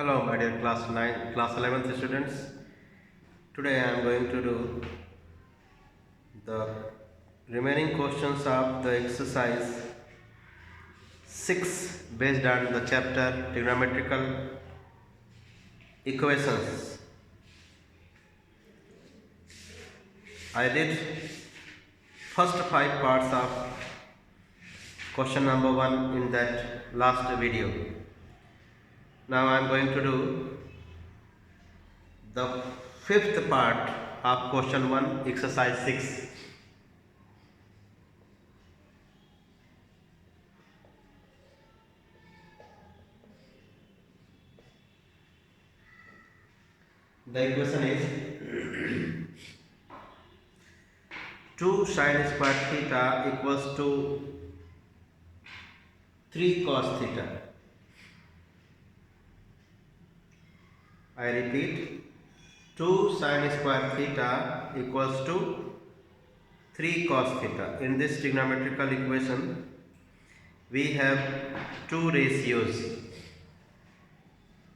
Hello, my dear class 11th students. Today I am going to do the remaining questions of the exercise 6 based on the chapter trigonometrical equations. I did first 5 parts of question number 1 in that last video. Now I am going to do the fifth part of question 1, exercise 6. The equation is 2 sin square theta equals to 3 cos theta. I repeat, 2 sin square theta equals to 3 cos theta. In this trigonometrical equation, we have two ratios.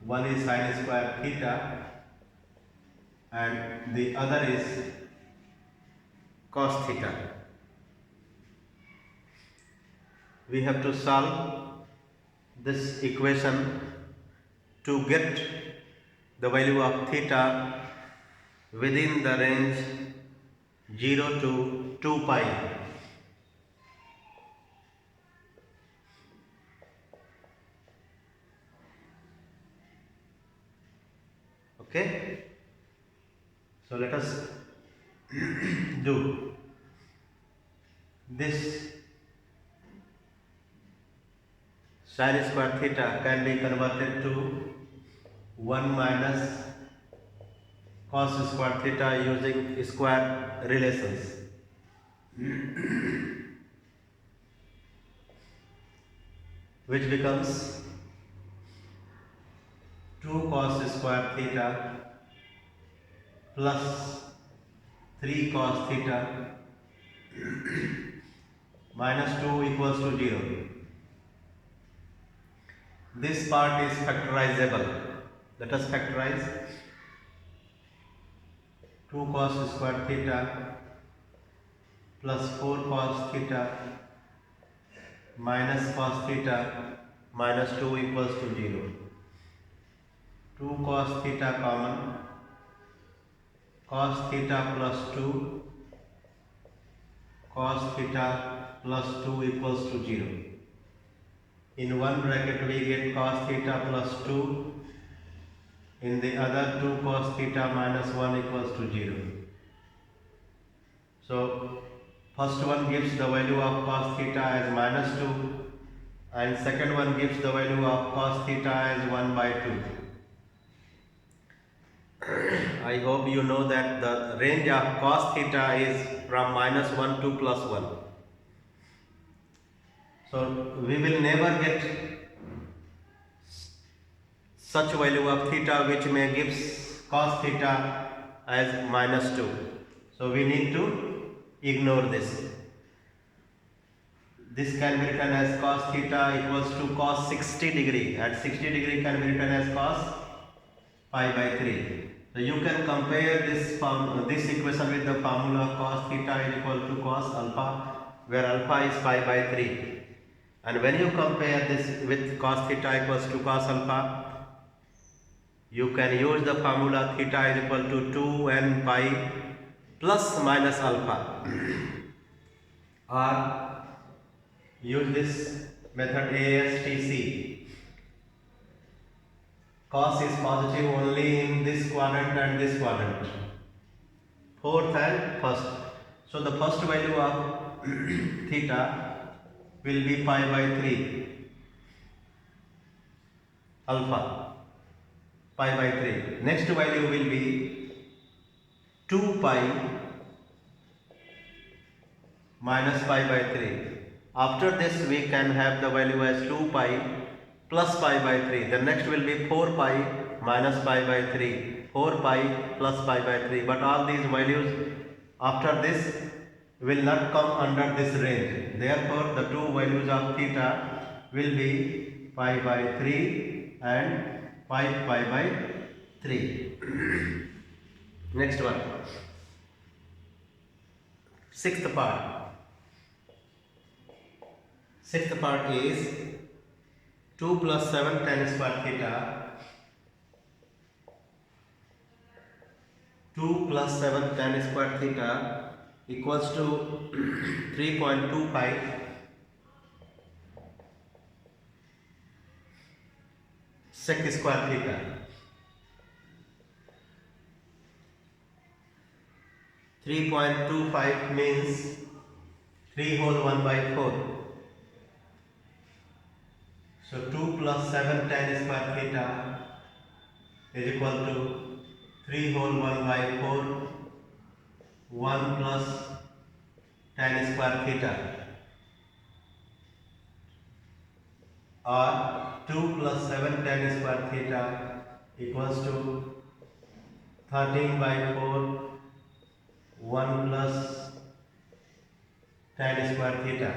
One is sin square theta and the other is cos theta. We have to solve this equation to get the value of theta within the range 0 to 2 pi. Okay, so let us do this. Sin square theta can be converted to 1 minus cos square theta using square relations. Which becomes 2 cos square theta plus 3 cos theta minus 2 equals to 0. This part is factorizable. Let us factorize 2 cos square theta plus 4 cos theta minus cos theta minus 2 equals to 0. 2 cos theta common, cos theta plus 2, cos theta plus 2 equals to 0. In one bracket we get cos theta plus 2, in the other 2 cos theta minus 1 equals to 0. So first one gives the value of cos theta as minus 2 and second one gives the value of cos theta as 1 by 2. I hope you know that the range of cos theta is from minus 1 to plus 1. So we will never get such value of theta which may gives cos theta as minus 2. So we need to ignore this. This can be written as cos theta equals to cos 60 degree, and 60 degree can be written as cos pi by 3. So you can compare this equation with the formula cos theta is equal to cos alpha, where alpha is pi by 3. And when you compare this with cos theta equals to cos alpha, you can use the formula theta is equal to 2n pi plus minus alpha, or use this method ASTC. Cos is positive only in this quadrant and this quadrant, fourth and first. So the first value of theta will be pi by 3 alpha, pi by 3. Next value will be 2 pi minus pi by 3. After this we can have the value as 2 pi plus pi by 3. The next will be 4 pi minus pi by 3, 4 pi plus pi by 3. But all these values after this will not come under this range. Therefore, the two values of theta will be pi by 3 and 5 pi by 3. Next one, sixth part. Sixth part is 2 plus 7 tan square theta. 2 plus 7 tan square theta equals to 3.25 sec square theta. 3.25 means 3 whole 1 by 4. So 2 plus 7 tan square theta is equal to 3 whole 1 by 4, 1 plus tan square theta, or 2 plus 7 tan square theta equals to 13 by 4, 1 plus tan square theta.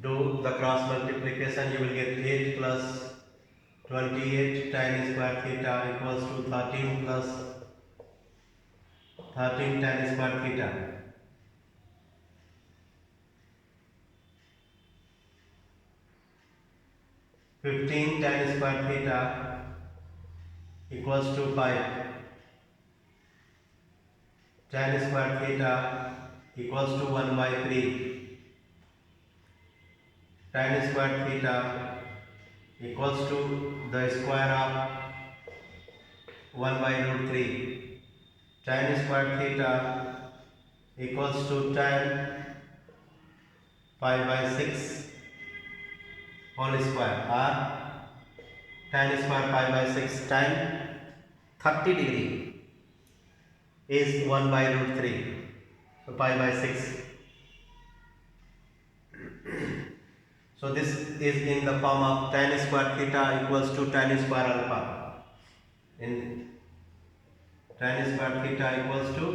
Do the cross multiplication, you will get 8 plus 28 tan square theta equals to 13 plus 13 tan square theta. 15 tan square theta equals to 5. Tan square theta equals to 1 by 3. Tan square theta equals to the square of 1 by root 3. Tan square theta equals to tan pi by 6 whole square, or tan square pi by 6 tan 30 degree is 1 by root 3. So pi by 6. So this is in the form of tan square theta equals to tan square alpha. In tan square theta equals to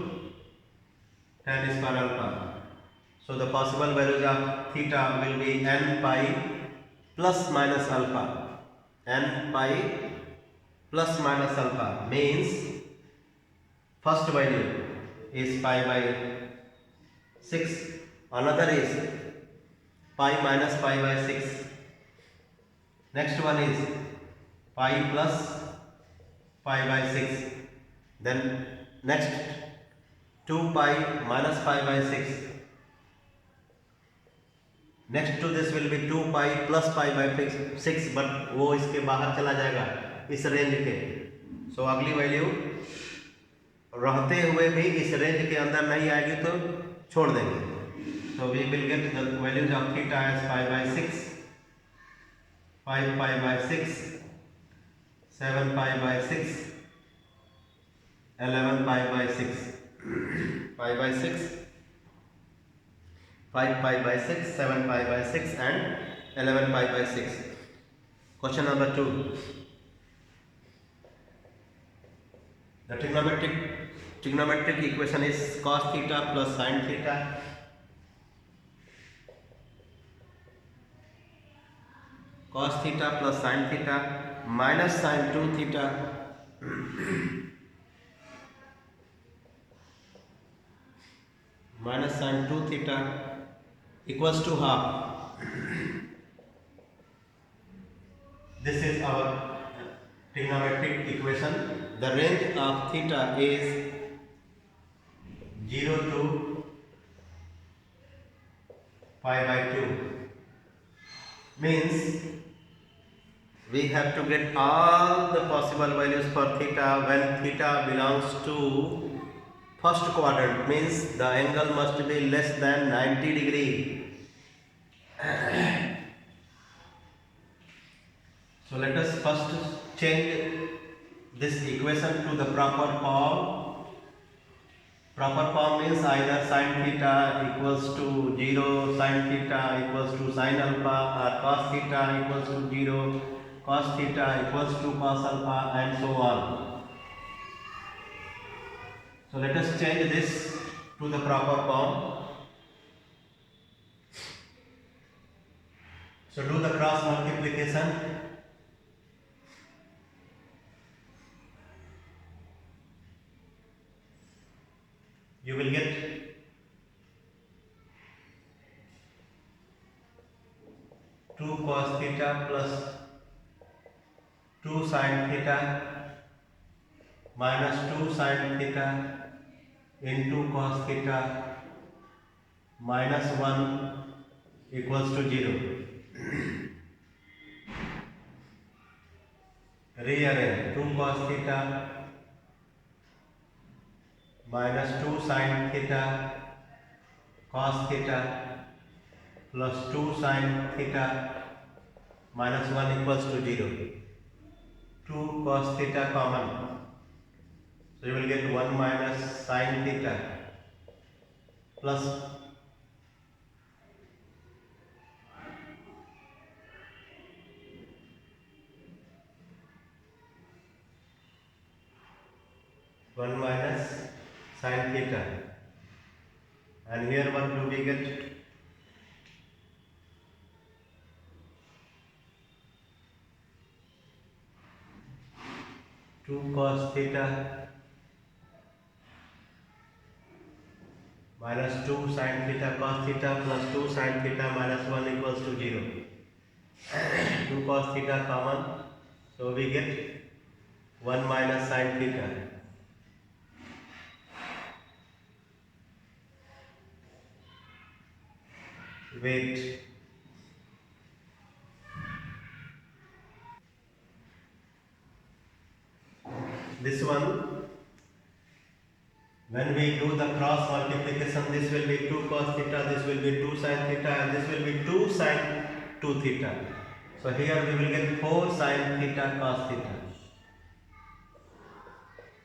tan square alpha. So the possible values of theta will be n pi plus minus alpha. N pi plus minus alpha means first value is pi by 6. Another is pi minus pi by 6. Next one is pi plus pi by 6. Then next 2 pi minus pi by 6. Next to this will be 2 pi plus pi by 6, but वो इसके बाहर चला जाएगा इस range के. सो अगली value रहते हुए भी इस रेंज के अंदर नहीं आएगी तो छोड़ देंगे. So we will get the values of theta as pi by 6, 5 pi by 6, 7 pi by 6, 11 pi by 6, pi by 6, 5 pi by 6, 7 pi by 6 and 11 pi by 6. Question number 2. The trigonometric equation is cos theta plus sin theta. Cos theta plus sin theta minus sin 2 theta minus sin 2 theta equals to half. This is our trigonometric equation. The range of theta is 0 to pi by 2. Means we have to get all the possible values for theta when theta belongs to first quadrant, means the angle must be less than 90 degree. So let us first change this equation to the proper form. Proper form means either sin theta equals to 0, sin theta equals to sin alpha, or cos theta equals to 0, cos theta equals to cos alpha, and so on. So let us change this to the proper form. So do the cross multiplication. You will get 2 cos theta plus 2 sin theta minus 2 sin theta into cos theta minus 1 equals to 0. Rearrange 2 cos theta minus 2 sin theta cos theta plus 2 sin theta minus 1 equals to 0. 2 cos theta common. So you will get 1 minus sin theta plus 1 minus sin theta, and here what do we get? 2 cos theta minus 2 sin theta cos theta plus 2 sin theta minus 1 equals to 0. 2 cos theta common, so we get 1 minus sin theta. Wait. This one, when we do the cross multiplication, this will be 2 cos theta, this will be 2 sin theta, and this will be 2 sin 2 theta. So here we will get 4 sin theta cos theta.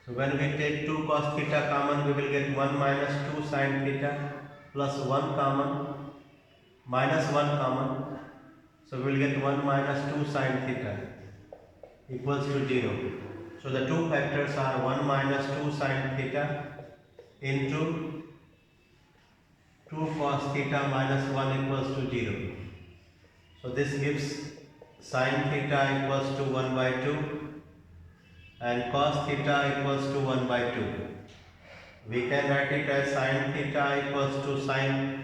So when we take 2 cos theta common, we will get 1 minus 2 sin theta plus 1 common minus 1 common. So we will get 1 minus 2 sin theta equals to 0. So the two factors are 1 minus 2 sin theta into 2 cos theta minus 1 equals to 0. So this gives sin theta equals to 1 by 2 and cos theta equals to 1 by 2. We can write it as sin theta equals to sin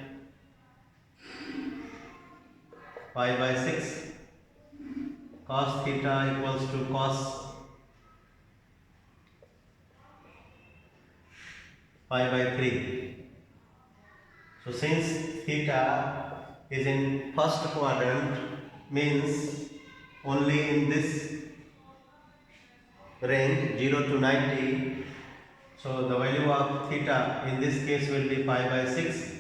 pi by 6, cos theta equals to cos pi by 3. So since theta is in first quadrant, means only in this range 0 to 90, so the value of theta in this case will be pi by 6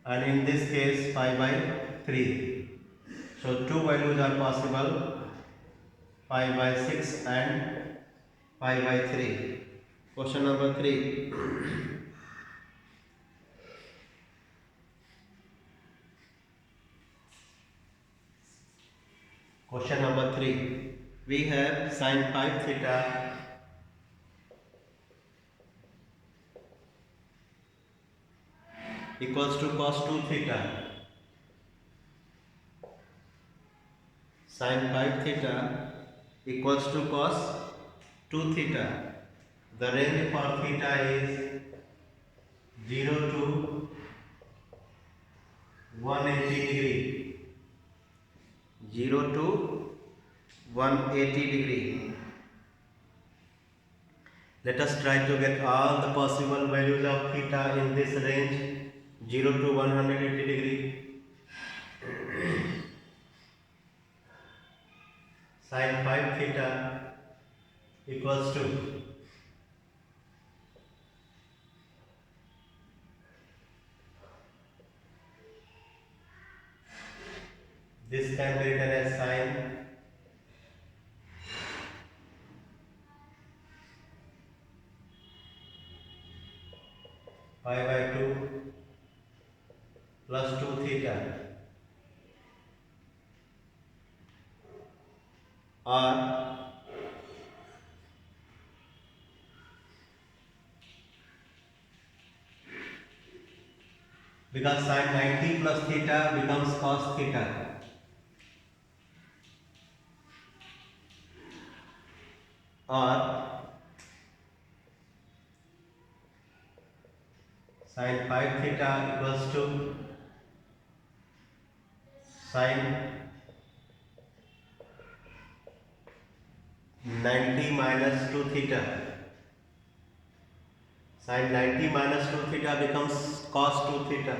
and in this case pi by 3. So two values are possible, pi by 6 and pi by 3. Question number 3. Question number 3. We have sin 5 theta equals to cos 2 theta. Sin 5 theta equals to cos 2 theta. The range for theta is 0 to 180 degree. 0 to 180 degree. Let us try to get all the possible values of theta in this range 0 to 180 degree. Sin 5 theta equals to this can be written as sin pi by 2 plus 2 theta, or because sin 90 plus theta becomes cos theta. और sin 5 theta equals to sin 90 minus 2 theta. Sin 90 minus 2 theta becomes cos 2 theta.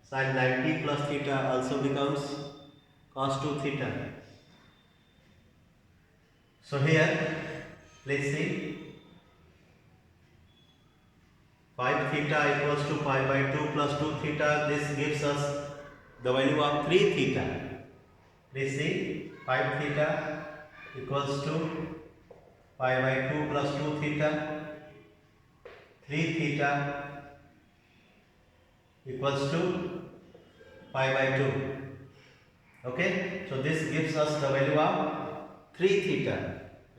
Sin 90 plus theta also becomes cos 2 theta. So here, let's see, 5 theta equals to pi by 2 plus 2 theta. This gives us the value of 3 theta. Let's see, 5 theta equals to pi by 2 plus 2 theta. 3 theta equals to pi by 2. Okay, so this gives us the value of 3 theta.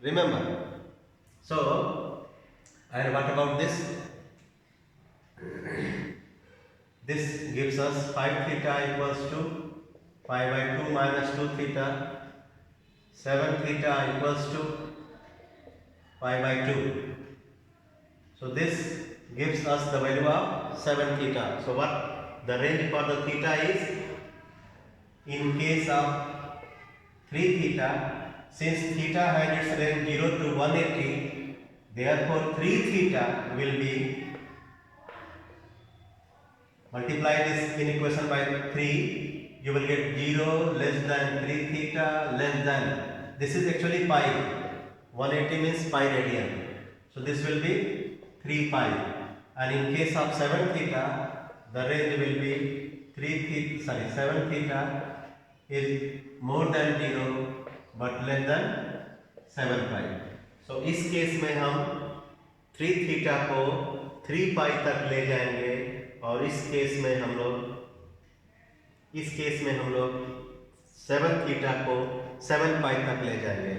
Remember. So, and what about this? This gives us 5 theta equals to pi by 2 minus 2 theta. 7 theta equals to pi by 2. So this gives us the value of 7 theta. So what the range for the theta is? In case of 3 theta, since theta has its range 0 to 180, therefore 3 theta will be, multiply this in equation by 3, you will get 0 less than 3 theta less than, this is actually pi, 180 means pi radian, so this will be 3 pi, and in case of 7 theta, the range will be 7 theta is more than 0 but less than 7 pi. So इस case में हम 3 theta को 3 पाई तक ले जाएंगे, और इस case में हम लोग 7 थीटा को 7 पाई तक ले जाएंगे।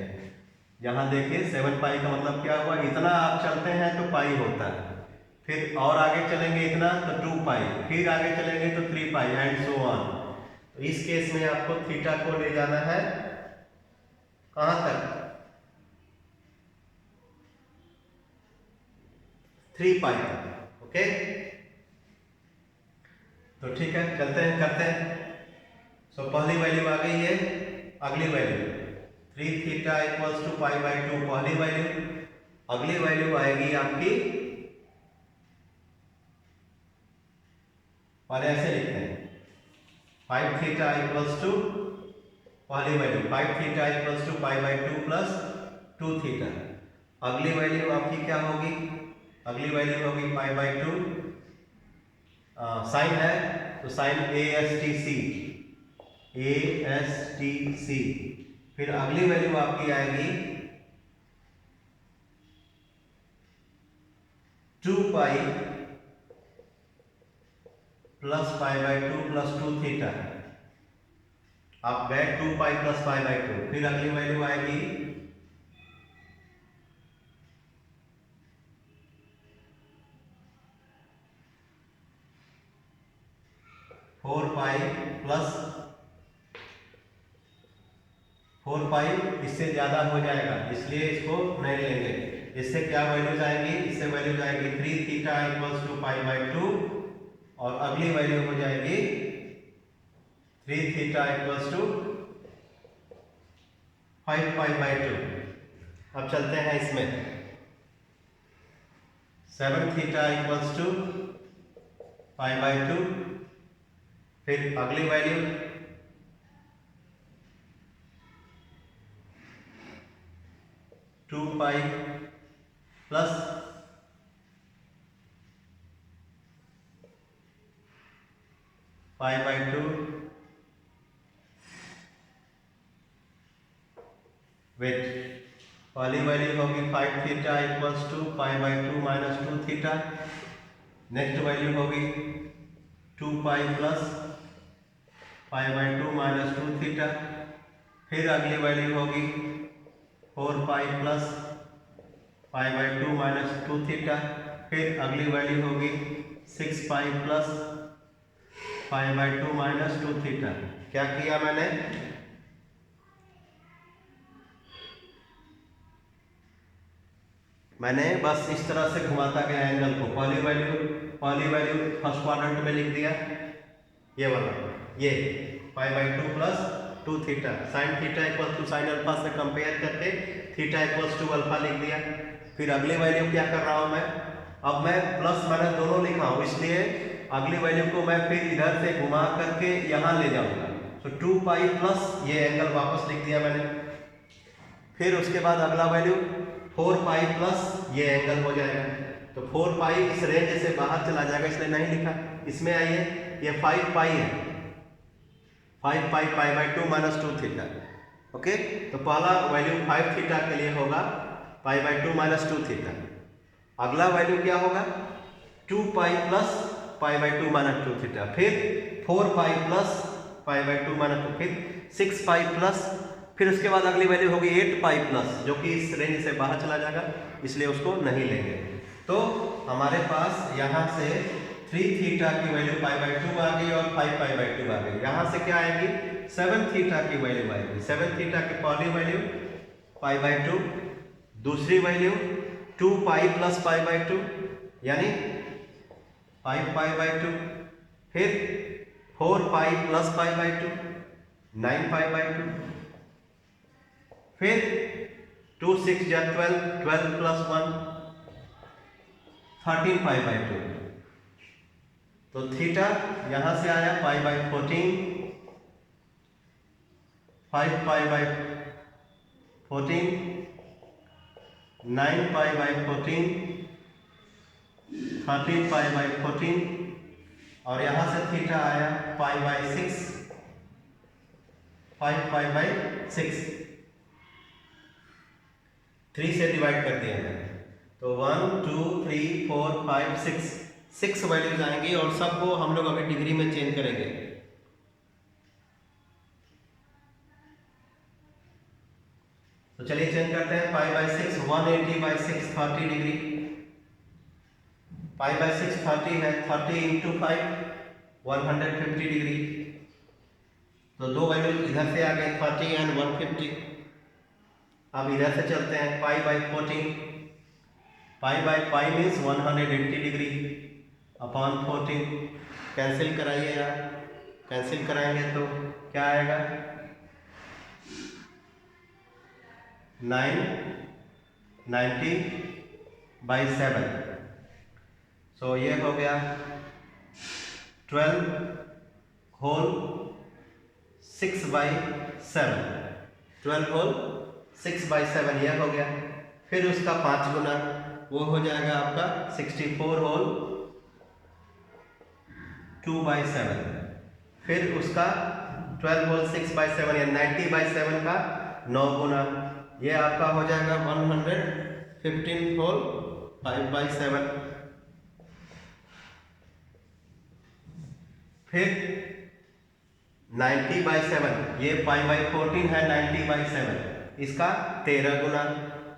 यहाँ देखिए 7 पाई का मतलब क्या हुआ, इतना आप चलते हैं तो पाई होता है, फिर और आगे चलेंगे इतना तो 2 पाई, फिर आगे चलेंगे तो 3 पाई एंड सो ऑन। तो इस केस में आपको थीटा को ले जाना है कहाँ तक, 3 पाई तक। ओके, तो ठीक है, चलते हैं करते हैं। सो पहली वैल्यू आ गई है, अगली value 3 theta equals to pi by 2 पहली वैल्यू, अगली वैल्यू आएगी आपकी, पहले ऐसे लिखते हैं 5 थीटा इक्वल्स टू पहली value 5 theta equals to pi by 2 plus 2 theta. अगली वैल्यू आपकी क्या होगी, अगली वैल्यू होगी पाई बाई 2, साइन है तो साइन ASTC, फिर अगली वैल्यू आपकी आएगी 2 pi plus pi by 2 plus 2 theta, आप गए 2 पाई प्लस पाई बाई 2, फिर अगली वैल्यू आएगी 4 पाई प्लस 4 पाई, इससे ज्यादा हो जाएगा इसलिए इसको नहीं लेंगे। इससे क्या वैल्यूज आएंगी, इससे वैल्यू जाएगी 3 theta equals to pi by 2, और अगली वैल्यू हो जाएगी 3 theta equals to 5 pi by 2। अब चलते हैं इसमें 7 theta equals to pi by 2, फिर अगली value 2 pi plus pi by 2, wait, पहली वैल्यू होगी 5 theta equals to pi by 2 minus 2 theta, next value होगी 2 pi plus pi by 2 minus 2 theta, फिर अगली वैल्यू होगी 4 pi plus pi by 2 minus 2 theta, फिर अगली वैल्यू होगी 6 पाई plus pi by 2 minus 2 theta. क्या किया मैंने, मैंने बस इस तरह से घुमाता गया एंगल को, पहली वैल्यू फर्स्ट क्वाड्रेंट में लिख दिया, ये वाला, ये π/2 plus 2 theta, sine theta equal to sine alpha से कंपेयर करके थीटा इक्वल्स टू अल्फा लिख दिया। फिर अगली वैल्यू क्या कर रहा हूँ मैं, अब मैं प्लस माइनस दोनों लिखा हूँ, इसलिए अगली वैल्यू को मैं फिर इधर से घुमा करके यहाँ ले जाऊंगा। तो 2π प्लस ये एंगल वापस लिख दिया मैंने। फिर उसके बाद अगला वैल्यू 4π प्लस ये एंगल हो जाएगा। तो 4π इस रेंज से बाहर चला जाएगा, इसलिए नहीं लिखा। इसमें आइए, ये 5π है, 5π π/2 माइनस 2 थीटा। ओके, तो पहला वैल्यू 5 थीटा के लिए होगा π/2 माइनस 2 थीटा। अगला वैल्यू क्या होगा, 2π प्लस π/2 माइनस 2 थीटा। फिर 4π प्लस π/2 माइनस 2, फिर 6π प्लस, फिर उसके बाद अगली वैल्यू होगी 8π प्लस, जो कि इस रेंज से बाहर चला जाएगा, इसलिए उसको नहीं लेंगे। तो हमारे पास यहाँ से 3 थीटा की वैल्यू π/2 आ गई और 5π/2 आ गई। यहाँ से क्या आएगी, 7 थीटा की वैल्यू आएगी। 7 थीटा की पहली वैल्यू π/2, दूसरी वैल्यू 2π प्लस π/2 यानी 5π/2, फिर 4π प्लस π/2 9π/2, फिर 2 6 या 12, 12 प्लस 1 13π/2। तो थीटा यहां से आया π/14, 5π/14, 9π/14, 13π/14, और यहां से थीटा आया π/6, 5π/6। 3 से डिवाइड कर दिया है, तो 1 2 3 4 5 6 वैल्यूज आएंगी, और सबको हम लोग अभी डिग्री में चेंज करेंगे। तो चलिए चेंज करते हैं। π/6 180/6 30 डिग्री, π/6 30 है, 30 इंटू 5 150 डिग्री। तो दो वैल्यू इधर से आ गए, 30 एंड 150। अब इधर से चलते हैं, π/14, π/π मीन्स 180 डिग्री अपॉन 14, कैंसिल कराइएगा। कैंसिल कराएंगे तो क्या आएगा, 990/7। सो ये हो गया 12 होल 6/7, 12 होल 6/7 यह हो गया। फिर उसका 5 गुना, वो हो जाएगा आपका 64 होल 2/7। फिर उसका 12 होल 6/7 या 90/7 का 9 गुना, ये आपका हो जाएगा 115 होल 5/7। फिर 90/7, ये π/14 है 90/7, इसका 13 गुना।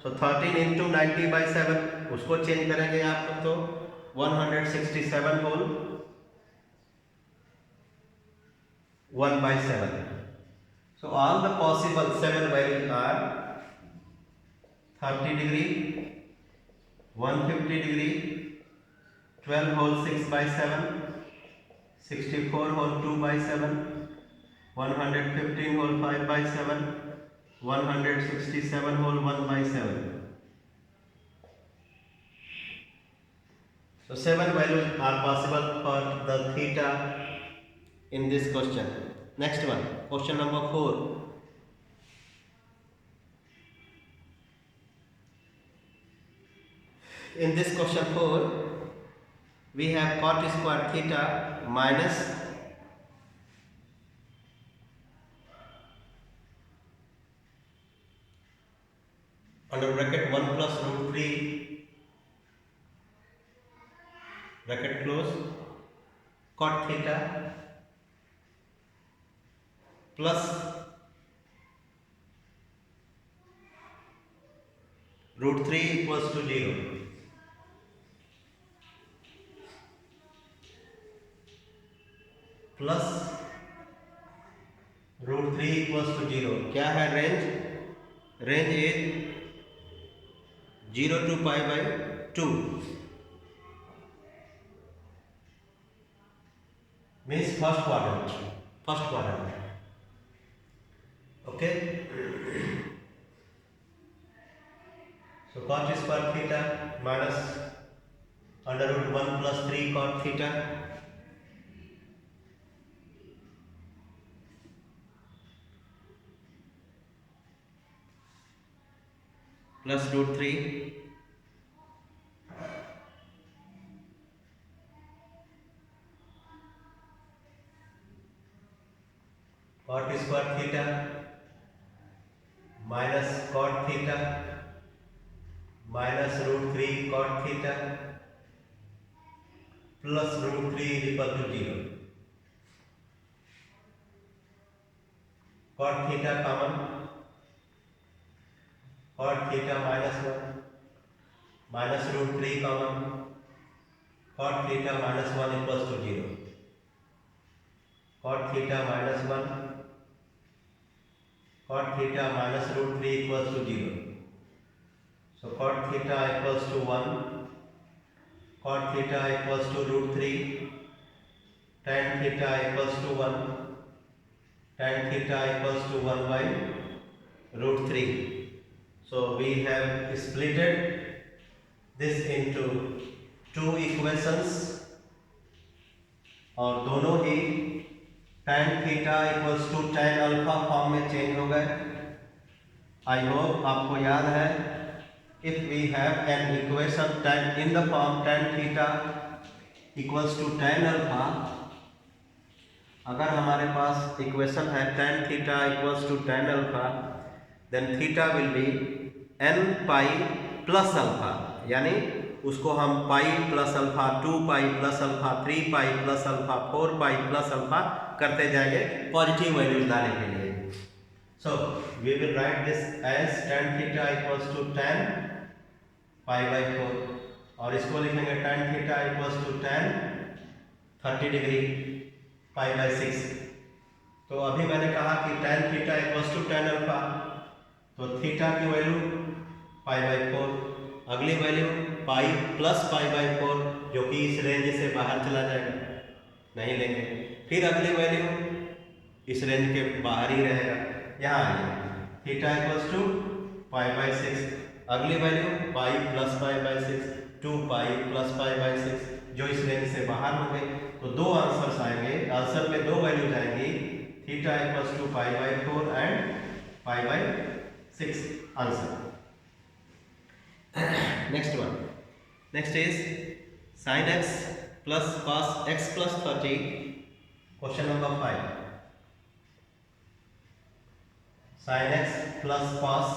सो 13 इंटू 90/7, उसको चेंज करेंगे आप तो 167 whole 1/7। So all the possible 7 values are 30 degree, 150 degree, 12 whole 6/7, 64 whole 2/7, 115 whole 5/7, 167 whole 1/7. So 7 values are possible for the theta in this question. Next one, question number 4. In this question 4, we have cot square theta minus under bracket 1 plus root 3 bracket close cot theta plus root 3 equals to 0 plus root 3 equals to 0. क्या है range? Range is 0 to pi by 2 means first quadrant. Okay. So cot square theta minus under root 1 plus 3 cot theta plus root 3 cot square theta minus cot theta minus root 3 cot theta plus root 3 is equal to 0. Cot theta common, cot theta minus 1 minus root 3 common, cot theta minus 1 equals to 0. Cot theta minus 1, cot theta minus root 3 equals to 0. So cot theta equals to 1, cot theta equals to root 3, tan theta equals to 1, tan theta equals to 1 by root 3. So we have splitted this into two equations और दोनों ही tan theta equals to tan alpha form में change हो गए. I hope आपको याद है, if we have an equation tan in the form tan theta equals to tan alpha, अगर हमारे पास इक्वेशन है tan theta equals to tan alpha, then theta will be n pi plus alpha, यानी उसको हम pi plus alpha, 2 pi plus alpha, 3 pi plus alpha, 4 pi plus alpha करते जाएंगे positive values लाने के लिए. So we will write this as tan theta equals to tan pi by 4 और इसको लिखेंगे tan theta equals to tan 30 degree pi by 6. तो अभी मैंने कहा कि tan theta equals to tan alpha, तो थीटा की वैल्यू पाई बाई 4, अगली value pi plus pi by 4 जो कि इस रेंज से बाहर चला जाएगा, नहीं लेंगे. फिर अगली वैल्यू इस रेंज के बाहर ही रहेगा, यहाँ आइए theta equals to pi by 6, अगली value pi plus pi by 6, 2 pi plus pi by 6 जो इस रेंज से बाहर हो गए. तो दो आंसर्स आएंगे, आंसर में दो वैल्यूज आएंगी, theta equals to pi by 4 and pi by 6 answer. Next one. Next is sin x plus cos x plus 30. Question number 5. Sin x plus cos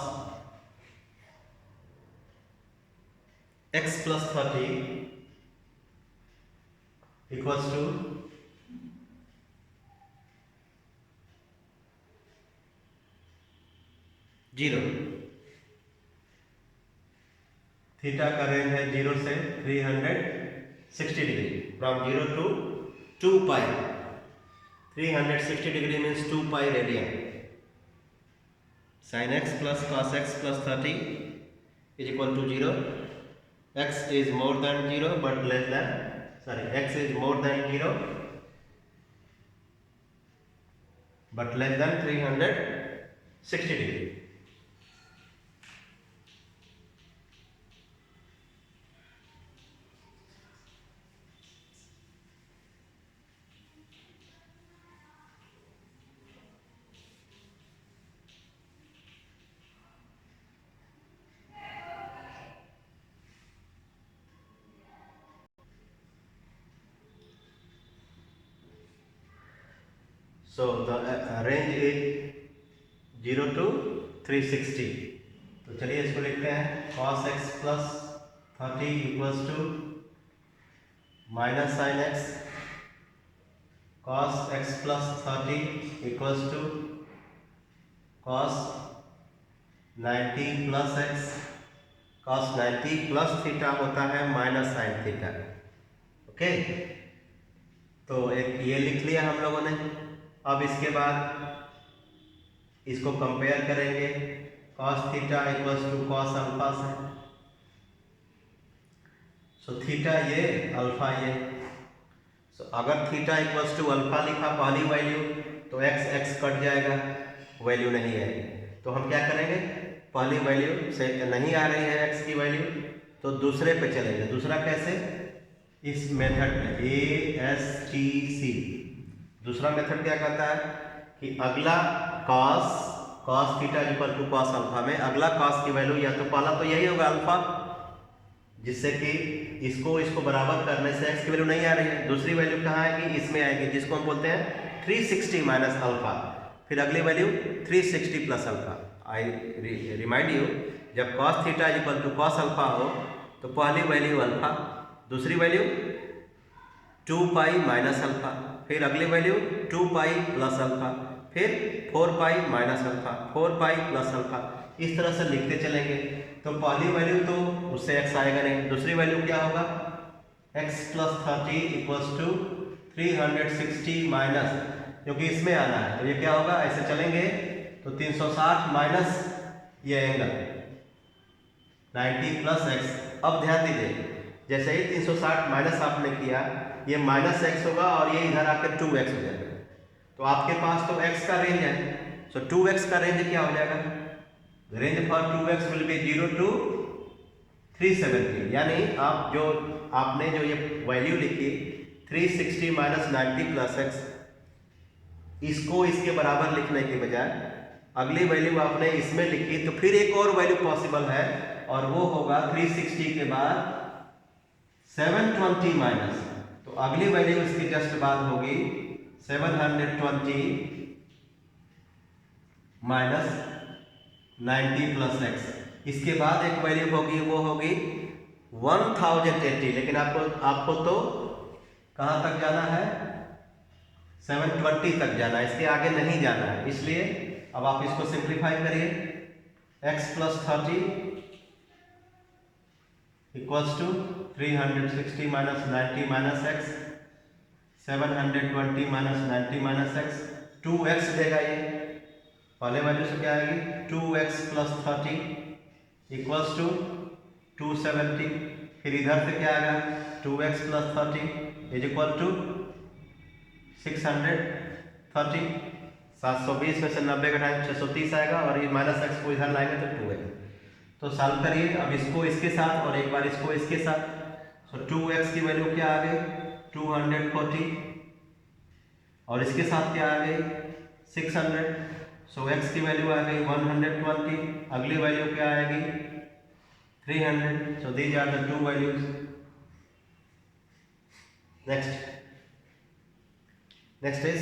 x plus 30 equals to zero. Theta का range है 0 से 360 degree, from 0 to 2 pi. 360 degree means 2 pi radian. sin x plus cos x plus 30 is equal to 0. x is more than 0 but less than, sorry, x is more than 0 but less than 360 degree. So the range is 0 to 360. तो चलिए इसको लिखते हैं cos x plus 30 equals to minus sin x. cos x plus 30 equals to cos 90 plus x. cos 90 plus theta होता है minus sin theta. Okay, तो एक ये लिख लिया हम लोगों ने. अब इसके बाद इसको कंपेयर करेंगे cos theta equals to cos alpha से. सो थीटा ये, अल्फा ये। सो अगर थीटा इक्वल्स टू अल्फा लिखा पहली वैल्यू, तो एक्स कट जाएगा, वैल्यू नहीं आएगी। तो हम क्या करेंगे, पहली वैल्यू से नहीं आ रही है एक्स की वैल्यू, तो दूसरे पे चलेंगे। दूसरा कैसे, इस मेथड में ASTC। दूसरा मेथड क्या कहता है कि अगला cos theta equal to cos alpha में अगला cos की वैल्यू, या तो पहला तो यही होगा अल्फा, जिससे कि इसको बराबर करने से एक्स की वैल्यू नहीं आ रही है। दूसरी वैल्यू कहाँ आएगी, इसमें आएगी, जिसको हम बोलते हैं 360 माइनस अल्फा। फिर अगली value 360 plus alpha. I remind you, जब cos theta equal to cos alpha हो तो पहली वैल्यू अल्फा, दूसरी वैल्यू 2 पाई माइनस अल्फा, फिर अगली वैल्यू 2 पाई प्लस अल्फा, फिर 4 pi minus alpha, 4 pi plus alpha. इस तरह से लिखते चलेंगे। तो पहली वैल्यू तो उससे x आएगा नहीं, दूसरी वैल्यू क्या होगा, x plus 30 equals to 360 minus, क्योंकि इसमें आना है तो ये क्या होगा, ऐसे चलेंगे तो 360 माइनस ये एंगल 90 प्लस x। अब ध्यान दीजिए, जैसे ही 360 माइनस आपने किया, ये माइनस x होगा और ये इधर आकर 2x हो जाएगा। तो आपके पास तो x का रेंज है, सो 2x का रेंज क्या हो जाएगा, range for 2x will be 0 to 370। यानी आपने जो ये वैल्यू लिखी 360 माइनस 90 प्लस x, इसको इसके बराबर लिखने के बजाय अगली वैल्यू आपने इसमें लिखी, तो फिर एक और वैल्यू पॉसिबल है, और वो होगा 360 के बाद 720 माइनस। तो अगली वैल्यू इसके जस्ट बाद होगी 720 माइनस 90 प्लस x। इसके बाद एक वैल्यू होगी, वो होगी 1080। लेकिन आपको तो कहाँ तक जाना है, 720 तक जाना है, इसके आगे नहीं जाना है। इसलिए अब आप इसको सिंप्लीफाई करिए, x plus 30 equals to 360 minus 90 minus x, 720 minus 90 minus x, 2x देगा ये। पहले वैल्यू से क्या आएगी, 2x प्लस 30 इक्वल्स टू 270। फिर इधर से क्या आएगा, 2x plus 30 is equal to 630। 720 में से 90 घटाएं 630 आएगा, और ये माइनस एक्स को इधर लाएंगे तो 2x। तो सॉल्व करिए अब इसको इसके साथ और एक बार इसको इसके साथ। सो 2x की वैल्यू क्या आ गई, 240, और इसके साथ क्या आ गई, 600। सो x की वैल्यू आ गई 120, अगली वैल्यू क्या आएगी, 300। So these are the two values. Next is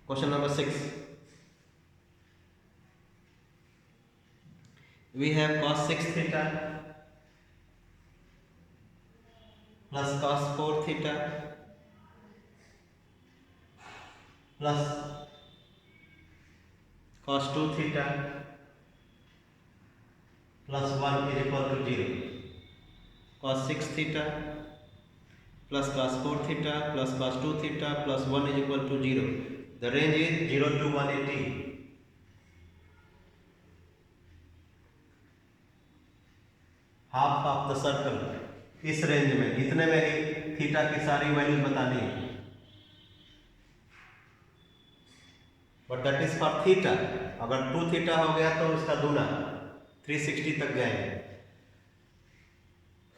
question number 6. We have cos 6 theta plus cos 4 theta plus cos 2 theta plus 1 is equal to 0. Cos 6 theta plus cos 4 theta plus cos 2 theta plus 1 is equal to 0. The range is 0 to 180. Half of the circle, इस range में, इतने में ही theta की सारी values बतानी है, but that is for theta. अगर 2 theta हो गया तो उसका दूना 360 तक जाएंगे।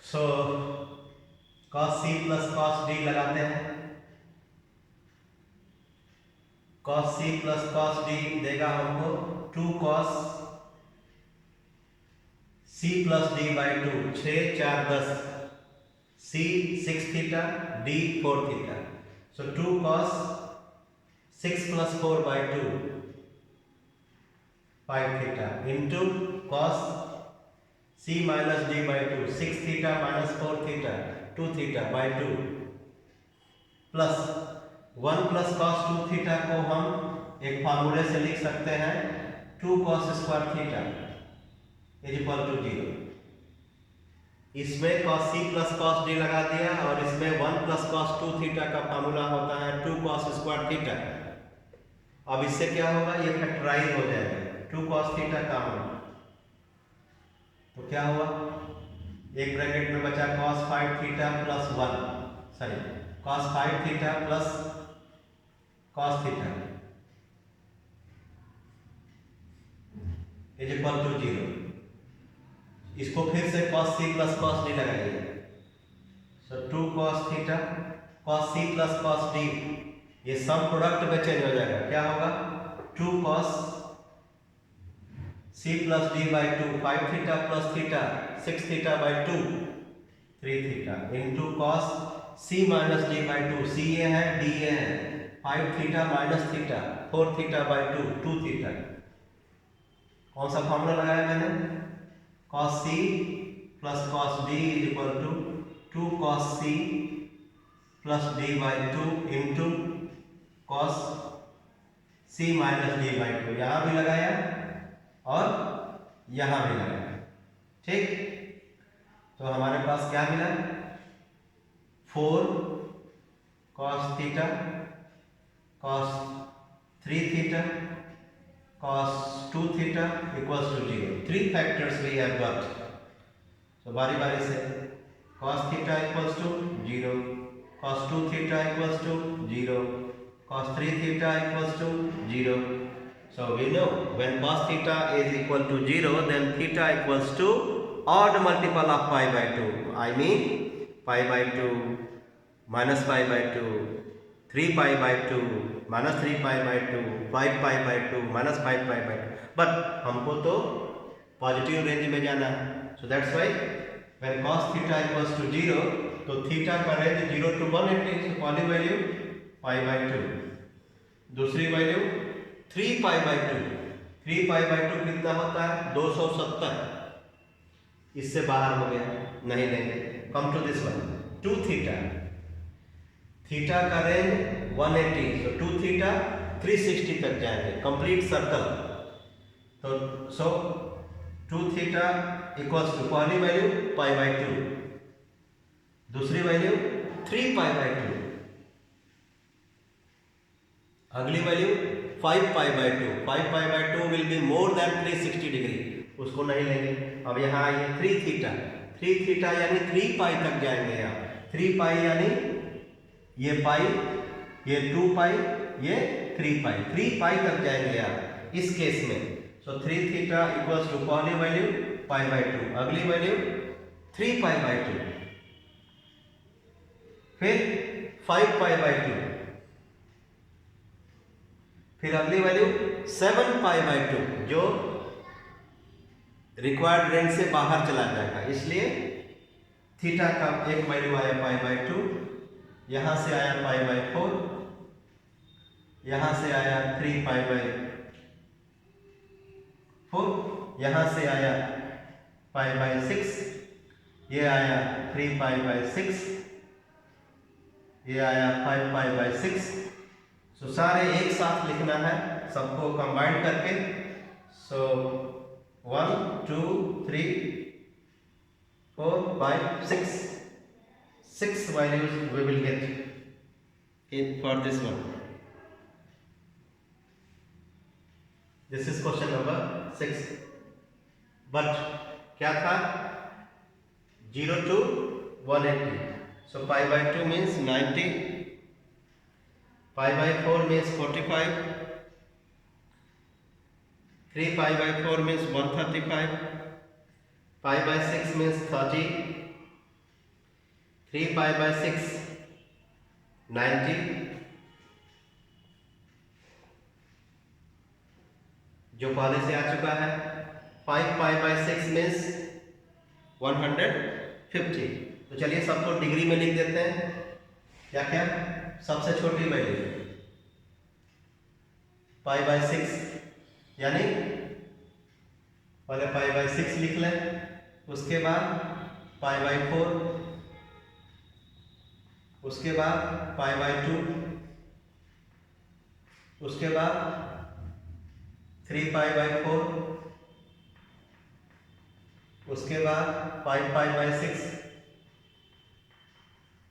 सो cos c plus cos d लगाते हैं। cos c plus cos d देगा हमको 2 cos c plus d by 2, 6 4 10, c 6 theta, d 4 theta. So 2 cos 6 plus 4 by 2 5 theta into cos c minus d by 2, 6 theta minus 4 theta 2 theta by 2 plus 1 plus cos 2 theta को हम एक फार्मूले से लिख सकते हैं 2 cos square theta is equal to 0। इसमें cos c plus cos d लगा दिया, और इसमें 1 प्लस cos 2 थीटा का फार्मूला होता है 2 cos स्क्वायर थीटा। अब इससे क्या होगा, ये फैक्टराइज हो जाएगा, 2 cos थीटा का होगा, तो क्या हुआ एक ब्रैकेट में बचा cos 5 theta plus 1, sorry cos 5 theta plus cos theta is equal to 0। इसको फिर से cos c plus cos d लगाइए, so 2 cos theta cos c plus cos d, ये सम प्रोडक्ट में चेंज हो जाएगा, क्या होगा 2 cos c plus d by 2, 5 theta plus theta 6 theta by 2 3 theta into cos c minus d by 2, c ये है d ये है, 5 theta minus theta 4 theta by 2 2 theta. कौन सा फॉर्मूला लगाया मैंने, cos c plus cos d is equal to 2 cos c plus d by 2 into cos c minus d by 2, यहाँ भी लगाया और यहां भी लगाया, ठीक। तो हमारे पास क्या मिला, 4 cos theta cos 3 theta cos 2 theta equals to 0। 3 factors we have got, तो बारी बारी से cos theta equals to 0, cos 2 theta equals to 0, cos 3 theta equals to 0। So we know when cos theta is equal to 0, then theta equals to odd multiple of pi by 2. I mean pi by 2 minus pi by 2, 3 pi by 2 minus 3 pi by 2, 5 pi by 2 minus 5 pi by 2. But हमको तो positive range में जाना है, so that's why when cos theta equals to 0, तो theta का range 0 to 180, so पहली value pi by 2, दूसरी value 3 pi by 2, 3 pi by 2 कितना होता है 270, इससे बाहर हो गया, नहीं लेंगे। Come to this one 2 theta, theta का रेंज 180, तो 2 थीटा 360 तक जाएंगे, कंप्लीट सर्कल। तो सो 2 थीटा इक्वल्स टू पहली वैल्यू पाई बाई 2, दूसरी वैल्यू 3 पाई बाई 2, अगली value 5 pi by 2, 5 pi by 2 will be more than 360 degree, उसको नहीं लेंगे। अब यहाँ आइए 3 थीटा, 3 थीटा यानी 3 पाई तक जाएंगे यहाँ, 3 पाई यानी ये पाई, ये 2 पाई, ये 3 पाई, 3 पाई तक जाएंगे यहाँ इस केस में। सो 3 थीटा इक्वल्स टू पहली वैल्यू पाई बाई 2, अगली वैल्यू 3 पाई बाई 2, फिर 5 पाई बाई 2, फिर अगली वैल्यू 7 पाई बाई 2, जो रिक्वायर्ड रेंज से बाहर चला जाएगा, इसलिए थीटा का एक वैल्यू आया पाई बाई 2, यहां से आया पाई बाई 4, यहां से आया 3 पाई बाई 4, यहां से आया पाई बाई 6, ये आया 3 पाई बाई 6, ये आया 5 पाई बाई 6। तो सारे एक साथ लिखना है, सबको कंबाइन करके। सो 1 2 3 4 5 6, 6 values we will get in for this one. This is question number 6. But क्या था 0 to 180, so pi by 2 means 90, pi by 4 means 45, 3 pi by 4 means 135, pi by 6 means 30, 3 pi by 6 90, जो पहले से आ चुका है। 5 pi by 6 means 150। तो चलिए सबको डिग्री में लिख देते हैं। क्या क्या, सबसे छोटी वैल्यू पाई बाई 6, यानी पहले पाई बाई 6 लिख लें, उसके बाद पाई बाई 4, उसके बाद पाई बाई 2, उसके बाद 3 पाई बाई 4, उसके बाद 5 पाई बाई 6।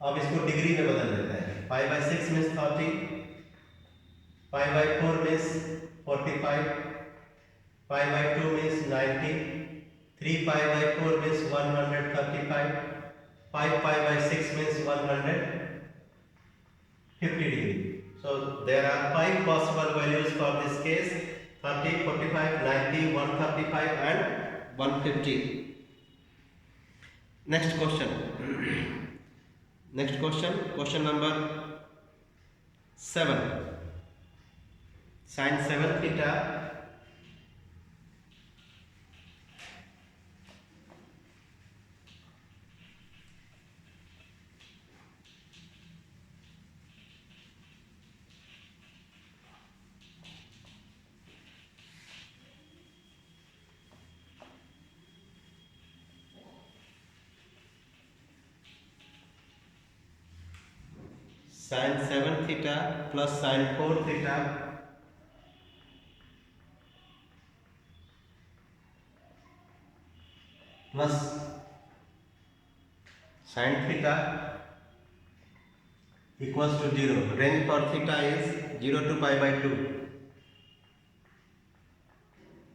अब इसको डिग्री में बदल देते हैं। पाई by 6 means 30, pi by 4 means 45, pi by 2 means 90, 3 pi by 4 means 135. 5 pi by 6 means 150 degree. So there are 5 possible values for this case: 30, 45, 90, 135 and 150. Next question. Next question, question number 7. Sin 7 theta sin 7 theta plus sin 4 theta plus sin theta equals to 0. Range for theta is 0 to pi by 2.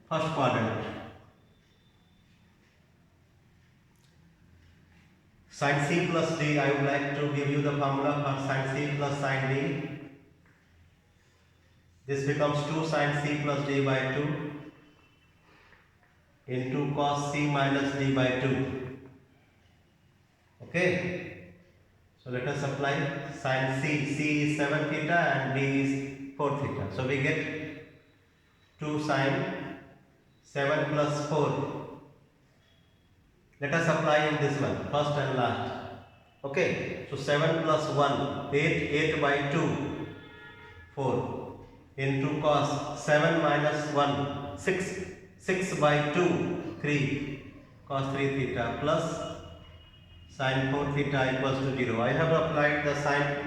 First quadrant. Sin c plus d, I would like to give you the formula for sin c plus sin d. This becomes 2 sin c plus d by 2 into cos c minus d by 2. Okay. So let us apply sin c. C is 7 theta and d is 4 theta. So we get 2 sin 7 plus 4. Let us apply in this one, first and last. Okay. So 7 plus 1, 8, 8 by 2, 4 into cos 7 minus 1, 6, 6 by 2, 3 cos 3 theta plus sin 4 theta equals to 0. I have applied the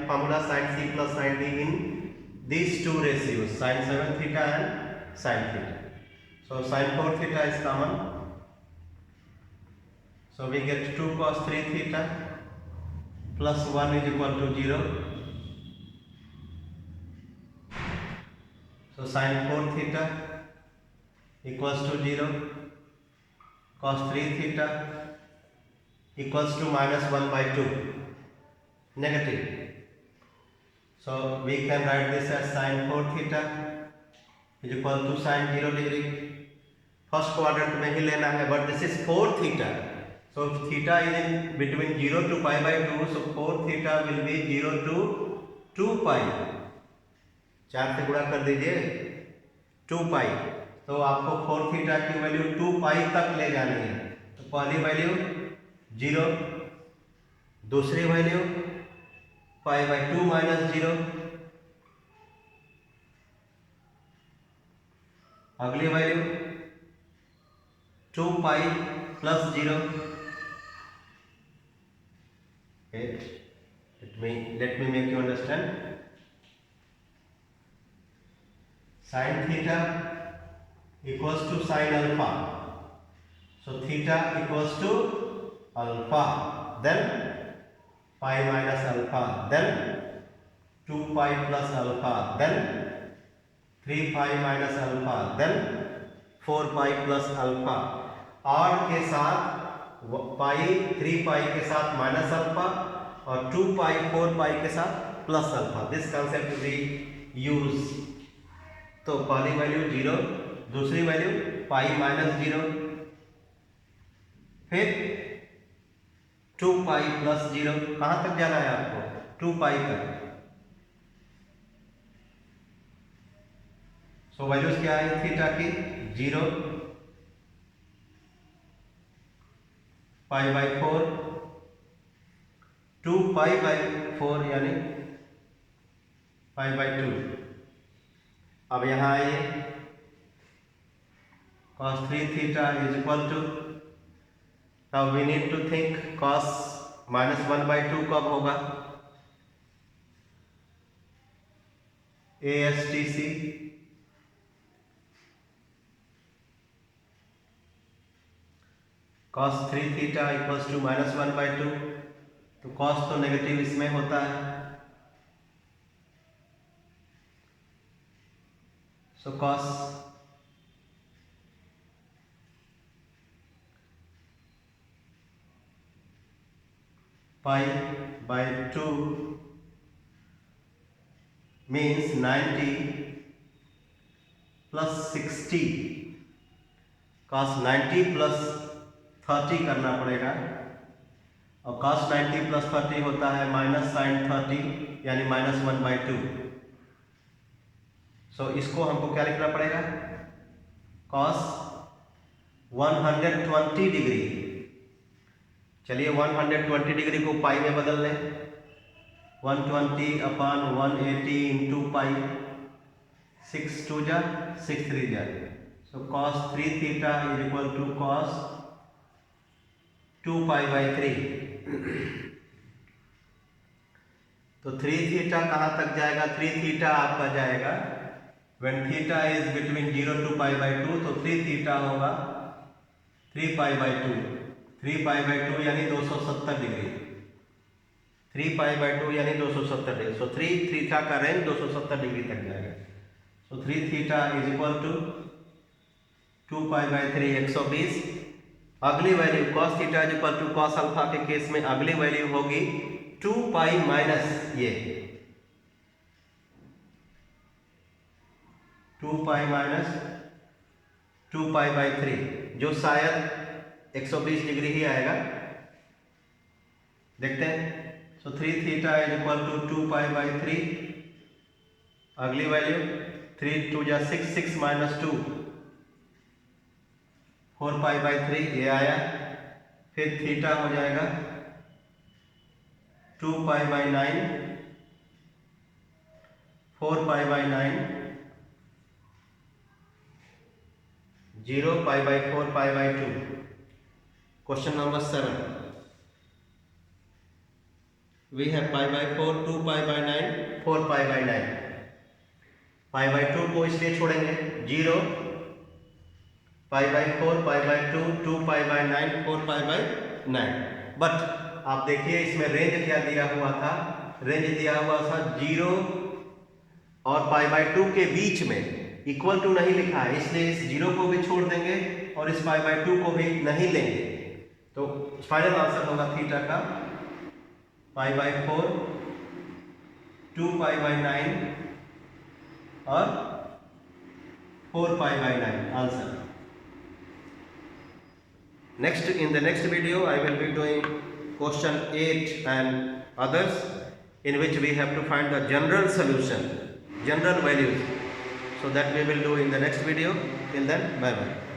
formula sin c plus sin d in these two ratios, sin 7 theta and sin theta. So sin 4 theta is common. So we get 2 cos 3 theta plus 1 is equal to 0. So sin 4 theta equals to 0. Cos 3 theta equals to minus 1 by 2. Negative. So we can write this as sin 4 theta is equal to sin 0 degree. First quadrant में ही लेना है, but this is 4 theta. So theta is in between 0 to pi by 2. So 4 theta will be 0 to 2 pi. 4 से गुणा कर दीजिए, 2 pi. तो आपको 4 theta की वैल्यू 2 पाई तक ले जानी है. तो पहली वैल्यू 0, दूसरी वैल्यू पाई बाई 2 माइनस 0, अगली value 2 pi plus 0. Let me make you understand. Sin theta equals to sin alpha. So theta equals to alpha, then pi minus alpha, then 2 pi plus alpha, then 3 pi minus alpha, then 4 pi plus alpha. और के साथ पाई 3 पाई के साथ minus alpha और 2 पाई 4 pi के साथ plus alpha. This concept we use. तो पहली वैल्यू 0, दूसरी वैल्यू पाई माइनस 0, फिर 2 पाई प्लस 0. कहाँ तक जाना है आपको? 2 पाई तक. सो वैल्यूज क्या है थीटा की? 0, पाई बाई 4, 2 पाई बाई 4 यानी पाई बाई 2. अब यहाँ आइए, cos 3 theta is equal to, now we need to think cos minus 1 by 2 कब होगा? ASTC cos 3 theta equals to minus 1 by 2. तो cos तो नेगेटिव इसमें होता है. So cos pi by 2 means 90 plus 60, cos 90 plus 30 करना पड़ेगा, और cos 90 plus 30 होता है माइनस साइन 30 यानी -1/2। सो इसको हमको क्या लिखना पड़ेगा, cos 120 डिग्री। चलिए 120 डिग्री को पाई में बदल लें, 120 अपान 180 इंटू पाई, 6 2 जा 6 3 जा, so cos 3 theta is equal to cos 2 pi by 3। तो 3 थीटा कहाँ तक जाएगा, 3 थीटा आपका जाएगा when theta is between 0 to pi by 2, तो 3 थीटा होगा 3 पाई बाई 2, 3 पाई बाई 2 यानी 270 डिग्री, 3 पाई बाई 2 यानी 270 डिग्री। सो 3 थीटा का रेंज 270 डिग्री तक जाएगा। So 3 theta is equal to 2 pi by 3 120। अगली value cos theta is equal to cos alpha के case में अगली वैल्यू होगी 2 पाई माइनस ये 2 पाई माइनस 2 पाई बाई 3, जो शायद 120 डिग्री ही आएगा। देखते हैं। So 3 theta is equal to 2 pi by 3। अगली वैल्यू 3 2 जा 6, 6 माइनस 2 4 पाई बाई 3 ये आया। फिर थीटा हो जाएगा 2 pi by 9, 4 pi by 9, 0 pi by 4 pi by 2। Question number 7, we have pi by 4, 2 pi by 9, 4 pi by 9। pi by 2 को इसलिए छोड़ेंगे 0, pi by 4 pi by 2, 2 pi by 9, 4 pi by 9। But आप देखिए इसमें रेंज क्या दिया हुआ था, रेंज दिया हुआ था 0 और pi by 2 के बीच में, इक्वल टू नहीं लिखा है, इसलिए इस 0 को भी छोड़ देंगे और इस pi by 2 को भी नहीं लेंगे। तो फाइनल आंसर होगा थीटा का पाई बाई 4, 2 पाई बाई 9 और 4 pi by 9 answer. Next, in the next video I will be doing question 8 and others, in which we have to find the general solution, general values. So that we will do in the next video. Till then, bye bye.